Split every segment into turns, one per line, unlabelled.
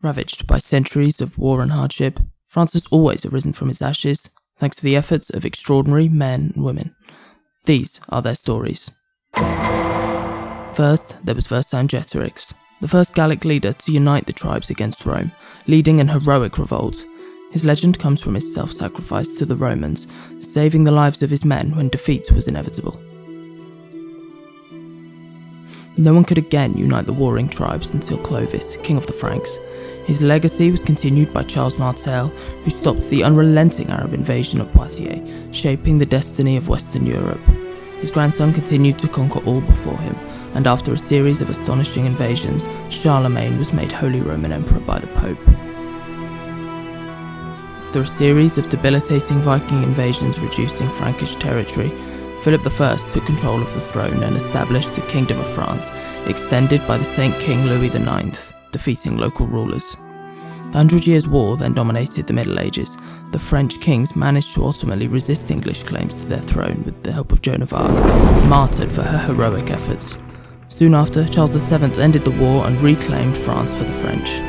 Ravaged by centuries of war and hardship, France has always arisen from its ashes, thanks to the efforts of extraordinary men and women. These are their stories. First, there was Vercingetorix, the first Gallic leader to unite the tribes against Rome, leading an heroic revolt. His legend comes from his self-sacrifice to the Romans, saving the lives of his men when defeat was inevitable. No one could again unite the warring tribes until Clovis, king of the Franks. His legacy was continued by Charles Martel, who stopped the unrelenting Arab invasion of Poitiers, shaping the destiny of Western Europe. His grandson continued to conquer all before him, and after a series of astonishing invasions, Charlemagne was made Holy Roman Emperor by the Pope. After a series of debilitating Viking invasions reducing Frankish territory, Philip I took control of the throne and established the Kingdom of France, extended by the Saint King Louis IX, defeating local rulers. The 100 Years' War then dominated the Middle Ages. The French kings managed to ultimately resist English claims to their throne with the help of Joan of Arc, martyred for her heroic efforts. Soon after, Charles VII ended the war and reclaimed France for the French.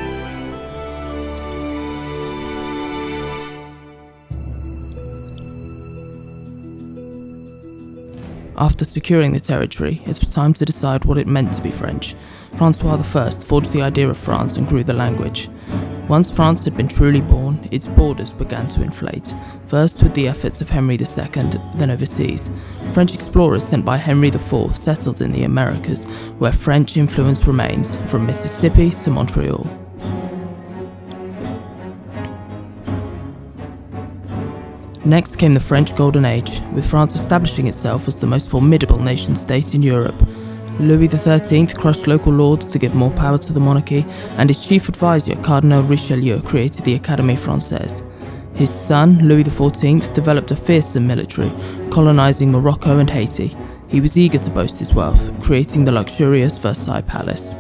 After securing the territory, it was time to decide what it meant to be French. Francois I forged the idea of France and grew the language. Once France had been truly born, its borders began to inflate, first with the efforts of Henry II, then overseas. French explorers sent by Henry IV settled in the Americas, where French influence remains, from Mississippi to Montreal. Next came the French Golden Age, with France establishing itself as the most formidable nation-state in Europe. Louis XIII crushed local lords to give more power to the monarchy, and his chief advisor, Cardinal Richelieu, created the Académie Française. His son, Louis XIV, developed a fearsome military, colonising Morocco and Haiti. He was eager to boast his wealth, creating the luxurious Versailles Palace.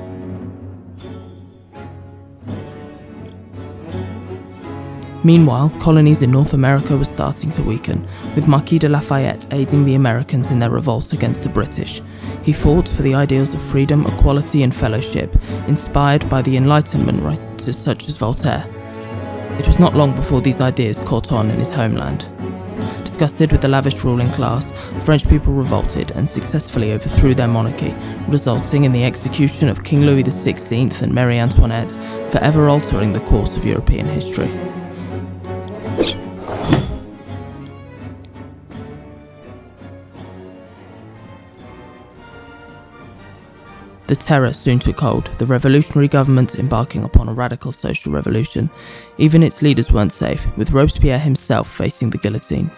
Meanwhile, colonies in North America were starting to weaken, with Marquis De Lafayette aiding the Americans in their revolt against the British. He fought for the ideals of freedom, equality and fellowship, inspired by the Enlightenment writers such as Voltaire. It was not long before these ideas caught on in his homeland. Disgusted with the lavish ruling class, the French people revolted and successfully overthrew their monarchy, resulting in the execution of King Louis XVI and Marie Antoinette, forever altering the course of European history. The terror soon took hold, the revolutionary government embarking upon a radical social revolution. Even its leaders weren't safe, with Robespierre himself facing the guillotine.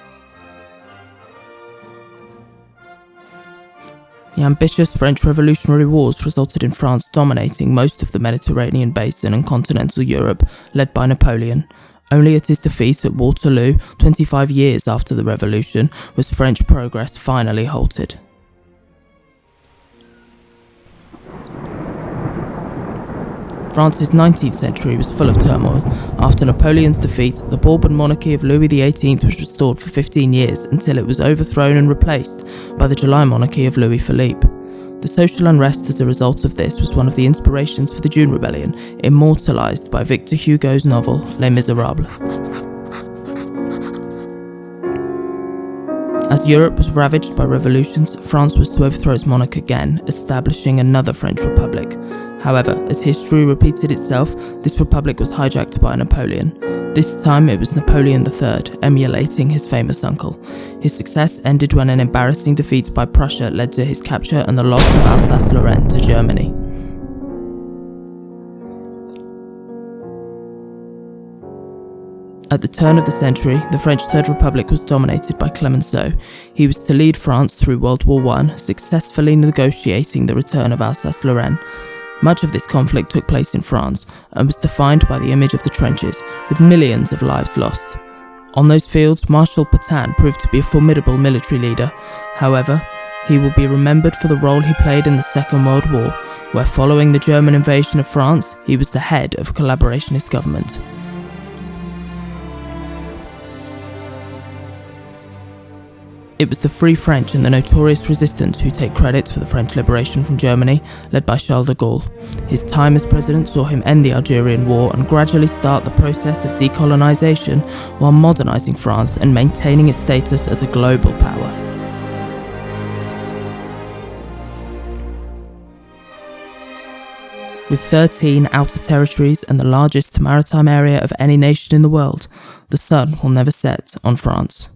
The ambitious French Revolutionary Wars resulted in France dominating most of the Mediterranean basin and continental Europe, led by Napoleon. Only at his defeat at Waterloo, 25 years after the revolution, was French progress finally halted. France's 19th century was full of turmoil. After Napoleon's defeat, the Bourbon monarchy of Louis XVIII was restored for 15 years until it was overthrown and replaced by the July monarchy of Louis Philippe. The social unrest as a result of this was one of the inspirations for the June Rebellion, immortalised by Victor Hugo's novel Les Miserables. As Europe was ravaged by revolutions, France was to overthrow its monarch again, establishing another French Republic. However, as history repeated itself, this republic was hijacked by Napoleon. This time it was Napoleon III, emulating his famous uncle. His success ended when an embarrassing defeat by Prussia led to his capture and the loss of Alsace-Lorraine to Germany. At the turn of the century, the French Third Republic was dominated by Clemenceau. He was to lead France through World War I, successfully negotiating the return of Alsace-Lorraine. Much of this conflict took place in France and was defined by the image of the trenches, with millions of lives lost. On those fields, Marshal Pétain proved to be a formidable military leader. However, he will be remembered for the role he played in the Second World War, where following the German invasion of France, he was the head of a collaborationist government. It was the Free French and the notorious resistance who take credit for the French liberation from Germany, led by Charles de Gaulle. His time as president saw him end the Algerian War and gradually start the process of decolonisation while modernising France and maintaining its status as a global power. With 13 outer territories and the largest maritime area of any nation in the world, the sun will never set on France.